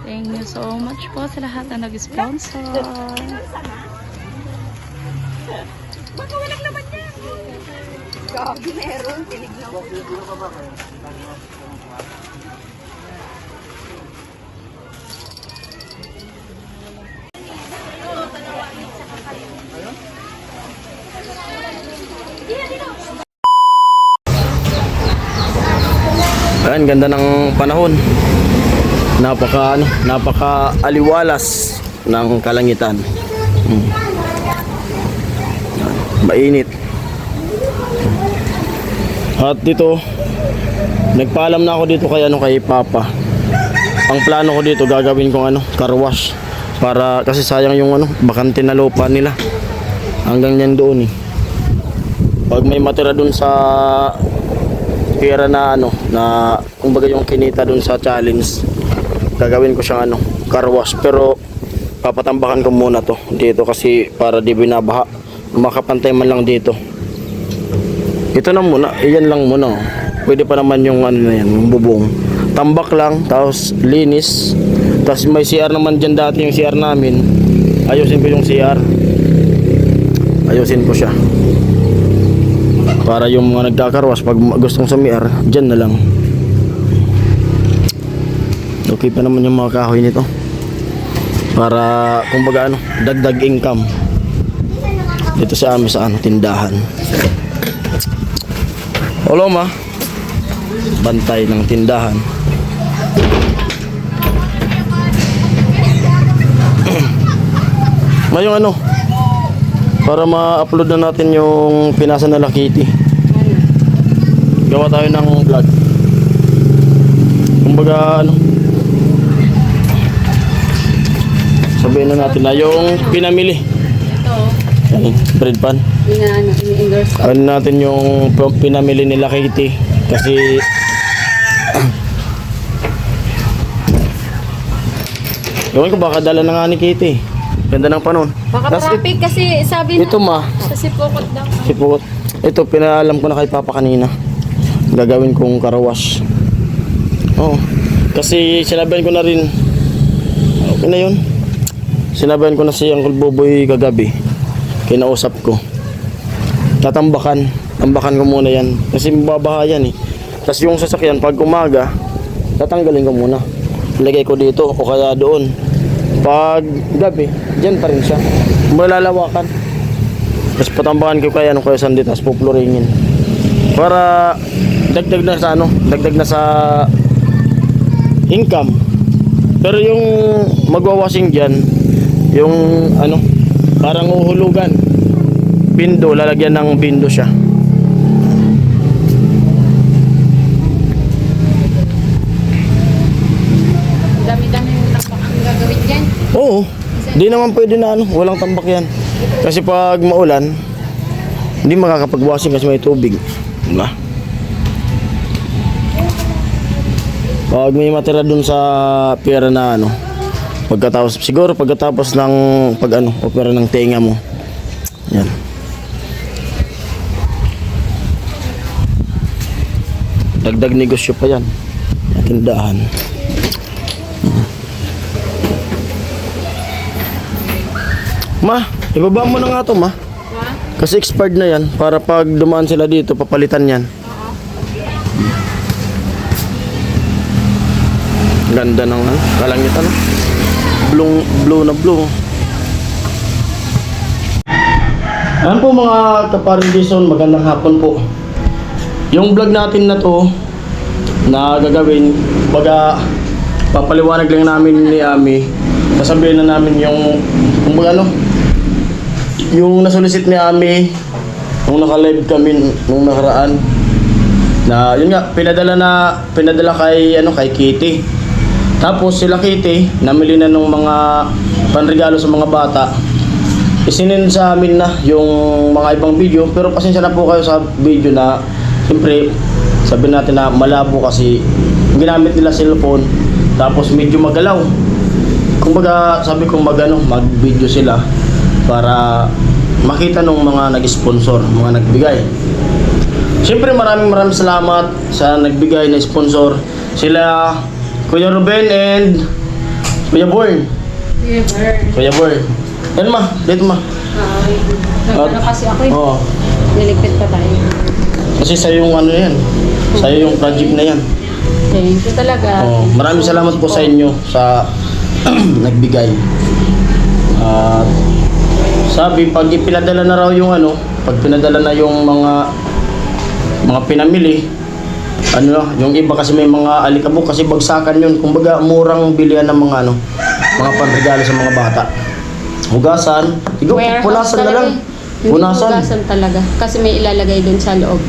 Thank you so much po sa lahat na nag-sponsor. Baka walang laman niya. Gabi meron. Tinignan ko. Ayan, ganda ng panahon. Napaka aliwalas ng kalangitan. Mainit. At dito, nagpaalam na ako dito kay Papa. Ang plano ko dito, gagawin kong car wash para kasi sayang yung bakante na lupa nila. Hanggang yan doon Pag may matira doon sa pera na na kumbaga yung kinita dun sa challenge, gagawin ko siyang car wash, pero papatambakan ko muna to dito kasi para di binabaha, makapantay man lang dito. Ito na muna, iyan lang muna. Pwede pa naman yung na yan, yung bubong, tambak lang, tapos linis. Tapos may CR naman dyan dati, yung CR namin, ayusin ko yung CR, ayusin ko siya para yung mga nagkakarwas pag gustong sumiar, dyan na lang. Okay pa naman yung mga kahoy nito para kumbaga dagdag income dito sa amin sa tindahan. Hello ma, bantay ng tindahan. Ngayong para ma-upload na natin yung pinasa na Kitty. Gawa tayo ng vlog. Kumbaga sabihin na natin na yung pinamili. Yan, bread pan. Ano natin yung pinamili nila Kitty kasi ewan ko baka dala na nga ni Kitty. Ganda ng panon. Baka traffic kasi sabi na. Ito ma. Kasi pukot daw. Sipot. Ito pinaalam ko na kay Papa kanina. Gagawin kong car wash. Oh. Kasi sinabihan ko na rin. Okay na 'yun. Sinabihan ko na si Uncle Boboy kagabi. Kinausap ko. Tatambakan. Tambakan ko muna 'yan kasi mababaha yan Tapos yung sasakyan pag umaga, tatanggalin ko muna. Ilagay ko dito o kaya doon. Pag gabi, dyan pa rin siya. Malalawakan. Tapos patambakan ko kaya kaya sandi, tapos pupluringin. Para dagdag na sa dagdag na sa income. Pero yung magwawashing dyan, yung parang uhulugan. Bindo, lalagyan ng bindo siya. Oo, di naman pwede na walang tambak yan. Kasi pag maulan, hindi makakapag-washing kasi may tubig. Diba? Pag may matira dun sa pera na siguro pagkatapos ng opera ng tenga mo. Yan. Dagdag negosyo pa yan. Tindahan. Ma, ibaba mo na nga to ma. Kasi expired na yan. Para pag dumaan sila dito, papalitan yan. Ganda ng kalangitan. Blue na blue. Ayan po mga kaparindison, magandang hapon po. Yung vlog natin na to na gagawin, papaliwanag lang namin ni Ami. Sasabihin na namin yung yung nasolicit ni Ami nung naka-live kami nung nakaraan na yun nga pinadala kay Kitty. Tapos sila Kitty namili na nung mga panregalo sa mga bata. Isinin sa amin na yung mga ibang video, pero pasensya na po kayo sa video na siyempre sabi natin na malabo kasi ginamit nila cellphone tapos medyo magalaw. Kumbaga sabi ko mag-video sila para makita nung mga nag-sponsor, mga nagbigay. Siyempre maraming salamat sa nagbigay na sponsor. Sila Kuya Ruben and Kuya Born. Kuya Born. Yan ma, dito ma. Ano kasi ako Oo. niligpit pa tayo. Kasi sa'yo yung ano yan. Sa'yo yung project na yan. Thank you talaga. Oh, maraming salamat po sa inyo sa nagbigay. At sabi pag ipinadala na raw yung ano, pag pinadala na yung mga pinamili, ano, yung iba kasi may mga alikabok kasi bagsakan yun. Kumbaga murang bilihan ng mga ano, mga panregalo sa mga bata. Hugasan, ikaw Warehouse punasan na talaga lang. eh. Hindi Punasan. hugasan talaga. Kasi may ilalagay dun sa loob.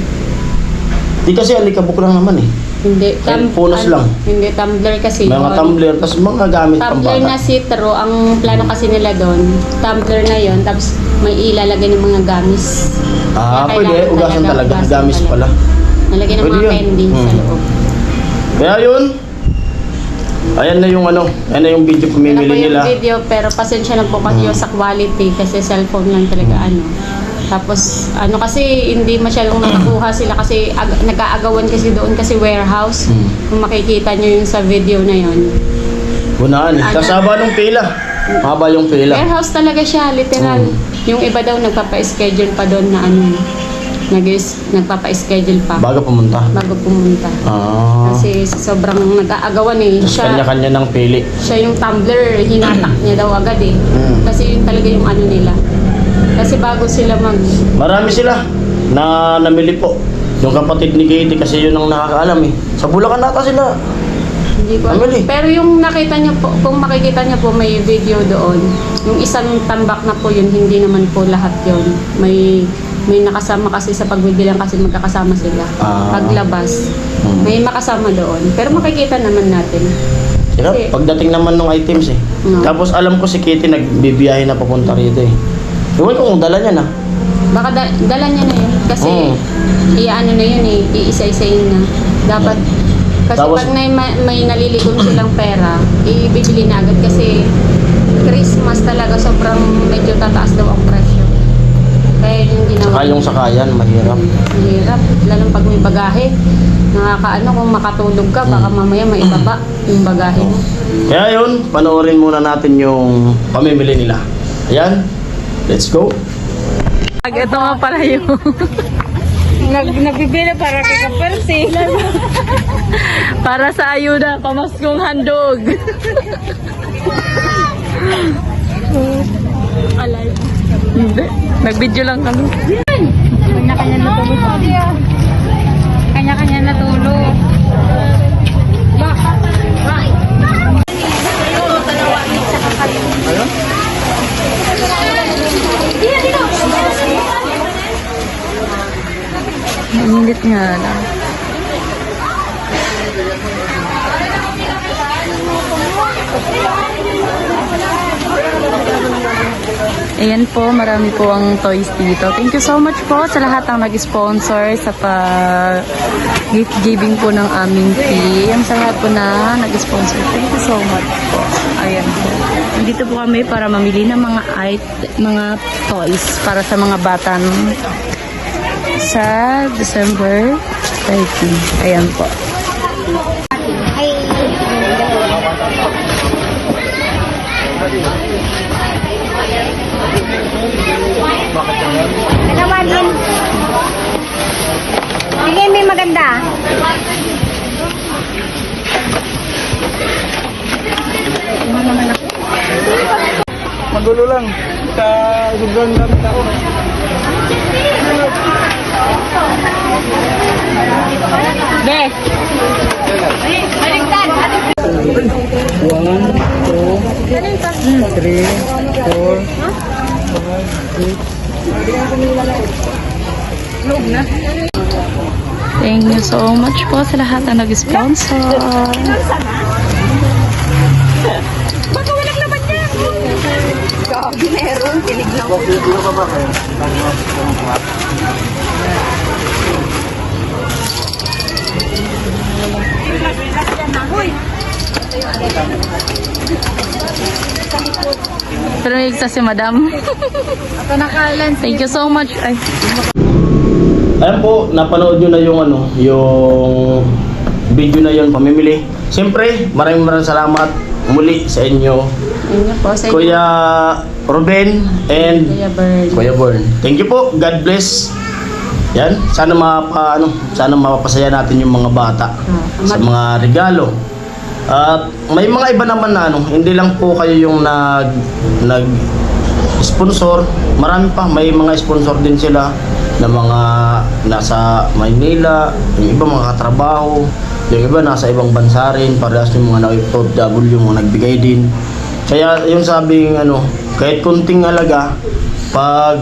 Di kasi alikabok lang naman eh. Hindi. Punas lang. Hindi, tumbler kasi Mga yun. tumbler, tapos mga gamit pang Tumbler bata. na sitro, ang plano kasi nila doon, tumbler na yon, tapos may ilalagay ng mga gamis. Ah, Kaya pwede. kailangan Ugasan talaga. ugasan Gamis pala. Nalagyan ng Pwede mga yun. candy sa loob. Kaya yun. Ayan na yung ano. Ayan na yung video Ano po pamimili yung nila. video, pero pasensya na po kasi yung sa quality kasi cellphone lang talaga ano. Tapos ano kasi hindi masyadong nakakuha sila kasi nag-aagawan kasi doon kasi warehouse. Kung makikita nyo yung sa video na yon. Bunaan eh. Ano? Kasaba nung pila. Mahaba yung pila. Warehouse talaga siya, literal. Yung iba daw nagpapa-schedule pa doon na ano, nagpapa-schedule pa Bago pumunta. bago pumunta. Ah. Kasi sobrang nag-aagawan eh. Tapos Siya, kanya-kanya ng pili. siya yung tumbler, hinatak niya daw agad eh. Kasi yun talaga yung ano nila. Kasi bago sila Marami sila na namili po. Yung kapatid ni Katie kasi yun ang nakakaalam eh. Sa Bulacan nata sila. hindi ko alam. Namili. Pero yung nakita niyo po, kung makikita niyo po may video doon. Yung isang tambak na po yun, hindi naman po lahat yun. May nakasama kasi sa pagbibilang kasi magkakasama sila. Ah. Paglabas, may makasama doon. Pero makikita naman natin. Sila, Kasi- pagdating naman ng items eh. No. Tapos alam ko si Katie nagbibiyahe na papunta rito eh. Iwan ko kung dala niya na. Baka dala niya na yun. Kasi Oo. iano na yun eh, iisa-isayin na. Dapat, kasi Tapos- pag may nalilikon silang pera, ibibili na agad kasi Christmas talaga sobrang medyo tataas daw ang presyo. Kaya yung ginawa. Saka yung sakayan, mahirap. Mahirap. Lalo pag may bagahe. Nakakaano kung makatulog ka, baka mamaya maibaba yung bagahe mo. Kaya yun, panoorin muna natin yung pamimili nila. Ayan, let's go. Ito nga pala yung Nagbibili para kay Kapersi. para sa ayuda, pamaskong handog. Alay. Hindi. Nag-video lang kami. Kanya-kanya natulog. Kanya-kanya natulog. Mainit nga lang. Ayan po, marami po ang toys dito. Thank you so much po sa lahat ng nag-sponsor sa gift giving po ng aming fee. Yung sa lahat po na nag-sponsor. Thank you so much po. Ayan po. Dito po kami para mamili ng mga toys para sa mga bata sa December 13. Ayan po. Dalawa din. Bigay mo yung maganda. Magulo lang. Sa sobrang dami tao. Bes! Baliktad. 3, 4, Thank you so much po sa lahat na nag-sponsor. Baka walang laman yan! Gabi meron, tinignan ko. Pero may isa si Madam. Ito nakalan. Thank you so much. Ay. Ayan po, napanood nyo na yung ano, yung video na yun, pamimili. Siyempre, maraming salamat muli sa inyo, Yun po sa inyo. Kuya Ruben and Kuya Bern. Kuya Born. Thank you po. God bless. Yan, sana sana mapapasaya natin yung mga bata sa mga regalo. At may mga iba naman na hindi lang po kayo yung nag sponsor. Marami pa, may mga sponsor din sila na mga nasa Maynila, yung iba mga katrabaho, yung iba nasa ibang bansa rin, parehas yung mga OFW, mga nagbigay din. Kaya yung sabing kahit kunting halaga, pag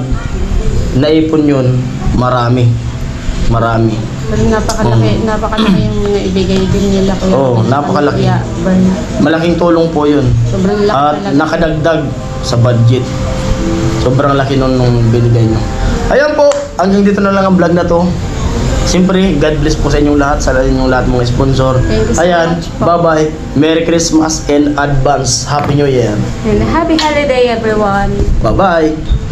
naipon yun, marami. Pero napakalaki yung mga ibigay din nila Kuya. Oo, napakalaki. Kuya Bern. Malaking tulong po yun. Sobrang laki At talaga. nakadagdag sa budget. Sobrang laki nung binigay nyo. Ayan po, hanggang dito na lang ang vlog na to. Siyempre, God bless po sa inyong lahat, sa inyong lahat mga sponsor. Thank you so Ayan, much po. bye-bye. Merry Christmas and advance Happy New Year. And happy holiday everyone. Bye-bye.